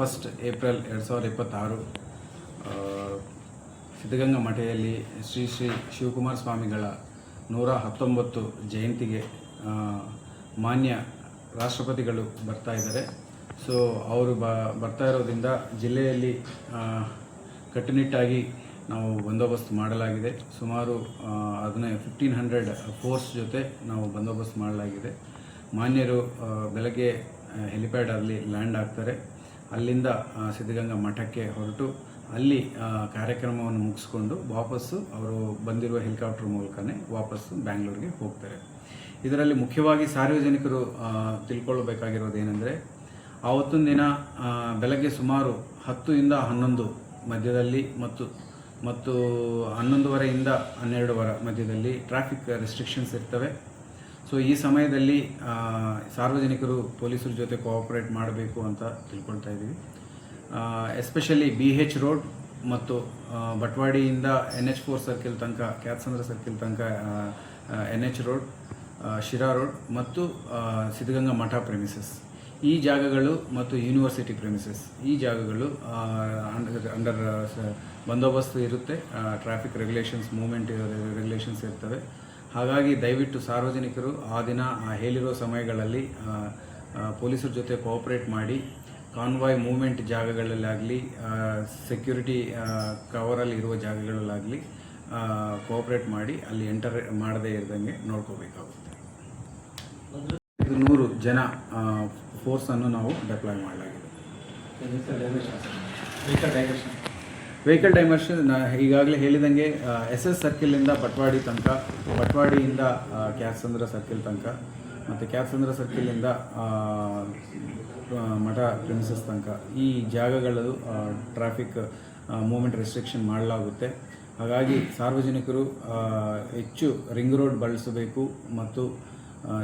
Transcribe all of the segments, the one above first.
1 April 2026 Siddaganga ಮಠದಲ್ಲಿ ಶ್ರೀ ಶ್ರೀ ಶಿವಕುಮಾರ ಸ್ವಾಮಿಗಳ 119 ಜಯಂತಿಗೆ ಮಾನ್ಯ ರಾಷ್ಟ್ರಪತಿಗಳು ಬರ್ತಾ ಇದ್ದಾರೆ. ಸೊ ಅವರು ಬರ್ತಾ ಇರೋದ್ರಿಂದ ಜಿಲ್ಲೆಯಲ್ಲಿ ಕಟ್ಟುನಿಟ್ಟಾಗಿ ನಾವು ಬಂದೋಬಸ್ತ್ ಮಾಡಲಾಗಿದೆ. ಸುಮಾರು 1500 ಫೋರ್ಸ್ ಜೊತೆ ನಾವು ಬಂದೋಬಸ್ತ್ ಮಾಡಲಾಗಿದೆ. ಮಾನ್ಯರು ಬೆಳಗ್ಗೆ ಹೆಲಿಪ್ಯಾಡಲ್ಲಿ ಲ್ಯಾಂಡ್ ಆಗ್ತಾರೆ. ಅಲ್ಲಿಂದ ಸಿದ್ಧಗಂಗಾ ಮಠಕ್ಕೆ ಹೊರಟು ಅಲ್ಲಿ ಕಾರ್ಯಕ್ರಮವನ್ನು ಮುಗಿಸ್ಕೊಂಡು ವಾಪಸ್ಸು ಅವರು ಬಂದಿರುವ ಹೆಲಿಕಾಪ್ಟರ್ ಮೂಲಕನೇ ವಾಪಸ್ಸು ಬ್ಯಾಂಗ್ಳೂರಿಗೆ ಹೋಗ್ತಾರೆ. ಇದರಲ್ಲಿ ಮುಖ್ಯವಾಗಿ ಸಾರ್ವಜನಿಕರು ತಿಳ್ಕೊಳ್ಬೇಕಾಗಿರೋದೇನೆಂದರೆ, ಆವತ್ತಿನ ದಿನ ಬೆಳಗ್ಗೆ ಸುಮಾರು 10 ಇಂದ 11 ಮಧ್ಯದಲ್ಲಿ ಮತ್ತು 11:30 12 ಮಧ್ಯದಲ್ಲಿ ಟ್ರಾಫಿಕ್ ರೆಸ್ಟ್ರಿಕ್ಷನ್ಸ್ ಇರ್ತವೆ. ಸೊ ಈ ಸಮಯದಲ್ಲಿ ಸಾರ್ವಜನಿಕರು ಪೊಲೀಸರ ಜೊತೆ ಕೋಆಪರೇಟ್ ಮಾಡಬೇಕು ಅಂತ ತಿಳ್ಕೊಳ್ತಾ ಇದ್ದೀವಿ. ಎಸ್ಪೆಷಲಿ BH ರೋಡ್ ಮತ್ತು ಬಟ್ವಾಡಿಯಿಂದ NH4 ಸರ್ಕಿಲ್ ತನಕ, ಕ್ಯಾತ್ಸಂದ್ರ ಸರ್ಕಿಲ್ ತನಕ NH ರೋಡ್, ಶಿರಾ ರೋಡ್ ಮತ್ತು ಸಿದ್ಧಗಂಗಾ ಮಠ ಪ್ರೆಮಿಸಸ್, ಈ ಜಾಗಗಳು ಮತ್ತು ಯೂನಿವರ್ಸಿಟಿ ಪ್ರೆಮಿಸಸ್, ಈ ಜಾಗಗಳು ಅಂಡರ್ ಬಂದೋಬಸ್ತ್ ಇರುತ್ತೆ. ಟ್ರಾಫಿಕ್ ರೆಗ್ಯುಲೇಷನ್ಸ್, ಮೂವ್ಮೆಂಟ್ ರೆಗ್ಯುಲೇಷನ್ಸ್ ಇರ್ತವೆ. ಹಾಗಾಗಿ ದಯವಿಟ್ಟು ಸಾರ್ವಜನಿಕರು ಆ ದಿನ ಹೇಳಿರೋ ಸಮಯಗಳಲ್ಲಿ ಪೊಲೀಸರ ಜೊತೆ ಕೋಆಪರೇಟ್ ಮಾಡಿ ಕಾನ್ವಾಯ್ ಮೂವ್ಮೆಂಟ್ ಜಾಗಗಳಲ್ಲಾಗಲಿ, ಸೆಕ್ಯೂರಿಟಿ ಕವರಲ್ಲಿ ಇರುವ ಜಾಗಗಳಲ್ಲಾಗಲಿ ಕೋಆಪರೇಟ್ ಮಾಡಿ ಅಲ್ಲಿ ಎಂಟರ್ ಮಾಡದೇ ಇರದಂಗೆ ನೋಡ್ಕೋಬೇಕಾಗುತ್ತೆ. 100 ಜನ ಫೋರ್ಸನ್ನು ನಾವು ಡೆಪ್ಲಾಯ್ ಮಾಡಲಾಗಿದೆ. ವೆಹಿಕಲ್ ಡೈವರ್ಷನ್ ಈಗಾಗಲೇ ಹೇಳಿದಂಗೆ SS ಸರ್ಕಿಲಿಂದ ಬಟ್ವಾಡಿ ತನಕ, ಬಟ್ವಾಡಿಯಿಂದ ಕ್ಯಾತ್ಸಂದ್ರ ಸರ್ಕಿಲ್ ತನಕ ಮತ್ತು ಕ್ಯಾತ್ಸಂದ್ರ ಸರ್ಕಿಲಿಂದ ಮಠ ಪ್ರಿನ್ಸಸ್ ತನಕ ಈ ಜಾಗಗಳು ಟ್ರಾಫಿಕ್ ಮೂವ್ಮೆಂಟ್ ರೆಸ್ಟ್ರಿಕ್ಷನ್ ಮಾಡಲಾಗುತ್ತೆ. ಹಾಗಾಗಿ ಸಾರ್ವಜನಿಕರು ಹೆಚ್ಚು ರಿಂಗ್ ರೋಡ್ ಬಳಸಬೇಕು ಮತ್ತು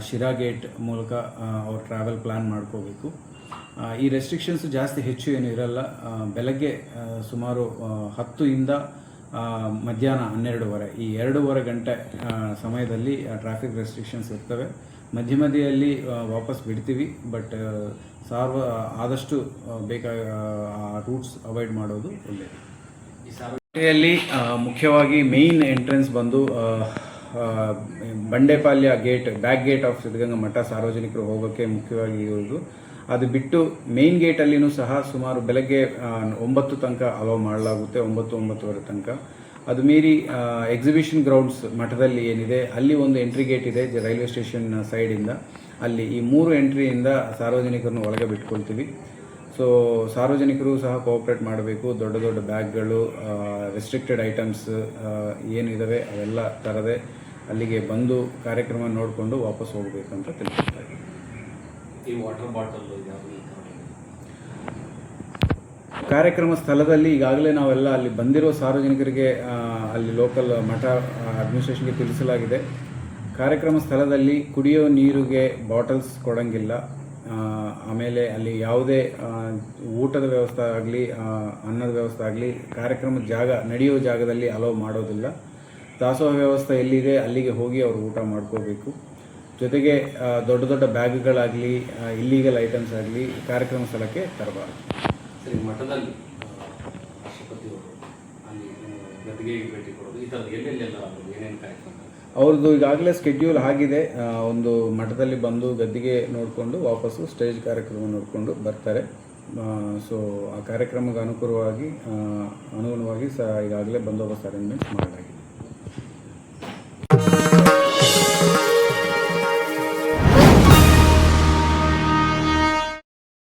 ಶಿರಾ ಗೇಟ್ ಮೂಲಕ ಅವ್ರು ಟ್ರಾವೆಲ್ ಪ್ಲ್ಯಾನ್ ಮಾಡ್ಕೋಬೇಕು. ಈ ರೆಸ್ಟ್ರಿಕ್ಷನ್ಸ್ ಜಾಸ್ತಿ ಹೆಚ್ಚು ಏನು ಇರಲ್ಲ. ಬೆಳಗ್ಗೆ ಸುಮಾರು 10 ಇಂದ ಮಧ್ಯಾಹ್ನ 12:30 ಈ 2.5 ಗಂಟೆ ಸಮಯದಲ್ಲಿ ಟ್ರಾಫಿಕ್ ರೆಸ್ಟ್ರಿಕ್ಷನ್ಸ್ ಇರ್ತವೆ. ಮಧ್ಯದಲ್ಲಿ ವಾಪಸ್ ಬಿಡ್ತೀವಿ. ಬಟ್ ಆದಷ್ಟು ಬೇಕಾದ ರೂಟ್ಸ್ ಅವಾಯ್ಡ್ ಮಾಡೋದು ಒಳ್ಳೆಯದು. ಈ ಸಾರ್ವಜನಿಕರಲ್ಲಿ ಮುಖ್ಯವಾಗಿ ಮೇಯ್ನ್ ಎಂಟ್ರೆನ್ಸ್ ಬಂದು Bandepalya gate, back gate of Siddaganga ಮಠ ಸಾರ್ವಜನಿಕರು ಹೋಗೋಕ್ಕೆ ಮುಖ್ಯವಾಗಿ ಇರೋದು. ಅದು ಬಿಟ್ಟು ಮೇನ್ ಗೇಟಲ್ಲಿನೂ ಸಹ ಸುಮಾರು ಬೆಳಗ್ಗೆ 9 ತನಕ ಅಲೋ ಮಾಡಲಾಗುತ್ತೆ, 9-9:30 ತನಕ. ಅದು ಮೀರಿ ಎಕ್ಸಿಬಿಷನ್ ಗ್ರೌಂಡ್ಸ್ ಮಠದಲ್ಲಿ ಏನಿದೆ ಅಲ್ಲಿ ಒಂದು ಎಂಟ್ರಿ ಗೇಟ್ ಇದೆ ರೈಲ್ವೆ ಸ್ಟೇಷನ್ ಸೈಡಿಂದ. ಅಲ್ಲಿ ಈ 3 ಎಂಟ್ರಿಯಿಂದ ಸಾರ್ವಜನಿಕರನ್ನು ಒಳಗೆ ಬಿಟ್ಕೊಳ್ತೀವಿ. ಸೊ ಸಾರ್ವಜನಿಕರು ಸಹ ಕೋಆಪ್ರೇಟ್ ಮಾಡಬೇಕು. ದೊಡ್ಡ ದೊಡ್ಡ ಬ್ಯಾಗ್ಗಳು, ರೆಸ್ಟ್ರಿಕ್ಟೆಡ್ ಐಟಮ್ಸ್ ಏನಿದ್ದಾವೆ ಅವೆಲ್ಲ ತರದೆ ಅಲ್ಲಿಗೆ ಬಂದು ಕಾರ್ಯಕ್ರಮ ನೋಡಿಕೊಂಡು ವಾಪಸ್ ಹೋಗಬೇಕಂತ ತಿಳ್ಕೊಳ್ತಾ ಇದ್ದೀವಿ. ಈ ವಾಟರ್ ಬಾಟಲ್ ಕಾರ್ಯಕ್ರಮ ಸ್ಥಳದಲ್ಲಿ ಈಗಾಗಲೇ ನಾವೆಲ್ಲ ಅಲ್ಲಿ ಬಂದಿರೋ ಸಾರ್ವಜನಿಕರಿಗೆ ಅಲ್ಲಿ ಲೋಕಲ್ ಮಠ ಅಡ್ಮಿನಿಸ್ಟ್ರೇಷನ್ಗೆ ತಿಳಿಸಲಾಗಿದೆ. ಕಾರ್ಯಕ್ರಮ ಸ್ಥಳದಲ್ಲಿ ಕುಡಿಯೋ ನೀರಿಗೆ ಬಾಟಲ್ಸ್ ಕೊಡೋಂಗಿಲ್ಲ. ಆಮೇಲೆ ಅಲ್ಲಿ ಯಾವುದೇ ಊಟದ ವ್ಯವಸ್ಥೆ ಆಗಲಿ, ಅನ್ನದ ವ್ಯವಸ್ಥೆ ಆಗಲಿ ಕಾರ್ಯಕ್ರಮದ ನಡೆಯೋ ಜಾಗದಲ್ಲಿ ಅಲೋ ಮಾಡೋದಿಲ್ಲ. ದಾಸೋಹ ವ್ಯವಸ್ಥೆ ಎಲ್ಲಿದೆ ಅಲ್ಲಿಗೆ ಹೋಗಿ ಅವರು ಊಟ ಮಾಡ್ಕೋಬೇಕು. ಜೊತೆಗೆ ದೊಡ್ಡ ದೊಡ್ಡ ಬ್ಯಾಗ್ಗಳಾಗಲಿ, ಇಲ್ಲೀಗಲ್ ಐಟಮ್ಸ್ ಆಗಲಿ ಕಾರ್ಯಕ್ರಮ ಸ್ಥಳಕ್ಕೆ ತರಬಾರದು. ಸರಿ, ಮಠದಲ್ಲಿ ರಾಷ್ಟ್ರಪತಿಯವರು ಅಲ್ಲಿ ಗದ್ದಿಗೆಗೆ ಭೇಟಿ ಕೊಡೋದು, ಈ ಥರದ್ದು ಎಲ್ಲೆಲ್ಲೆಲ್ಲ ಏನೇನು ಕಾರ್ಯಕ್ರಮ ಅವ್ರದ್ದು ಈಗಾಗಲೇ ಸ್ಕೆಡ್ಯೂಲ್ ಆಗಿದೆ. ಒಂದು ಮಠದಲ್ಲಿ ಬಂದು ಗದ್ದಿಗೆ ನೋಡಿಕೊಂಡು ವಾಪಸ್ಸು ಸ್ಟೇಜ್ ಕಾರ್ಯಕ್ರಮ ನೋಡಿಕೊಂಡು ಬರ್ತಾರೆ. ಸೊ ಆ ಕಾರ್ಯಕ್ರಮಕ್ಕೆ ಅನುಗುಣವಾಗಿ ಈಗಾಗಲೇ ಬಂದೋಬಸ್ತ್ ಅರೇಂಜ್ಮೆಂಟ್ಸ್ ಮಾಡಲಾಗಿದೆ.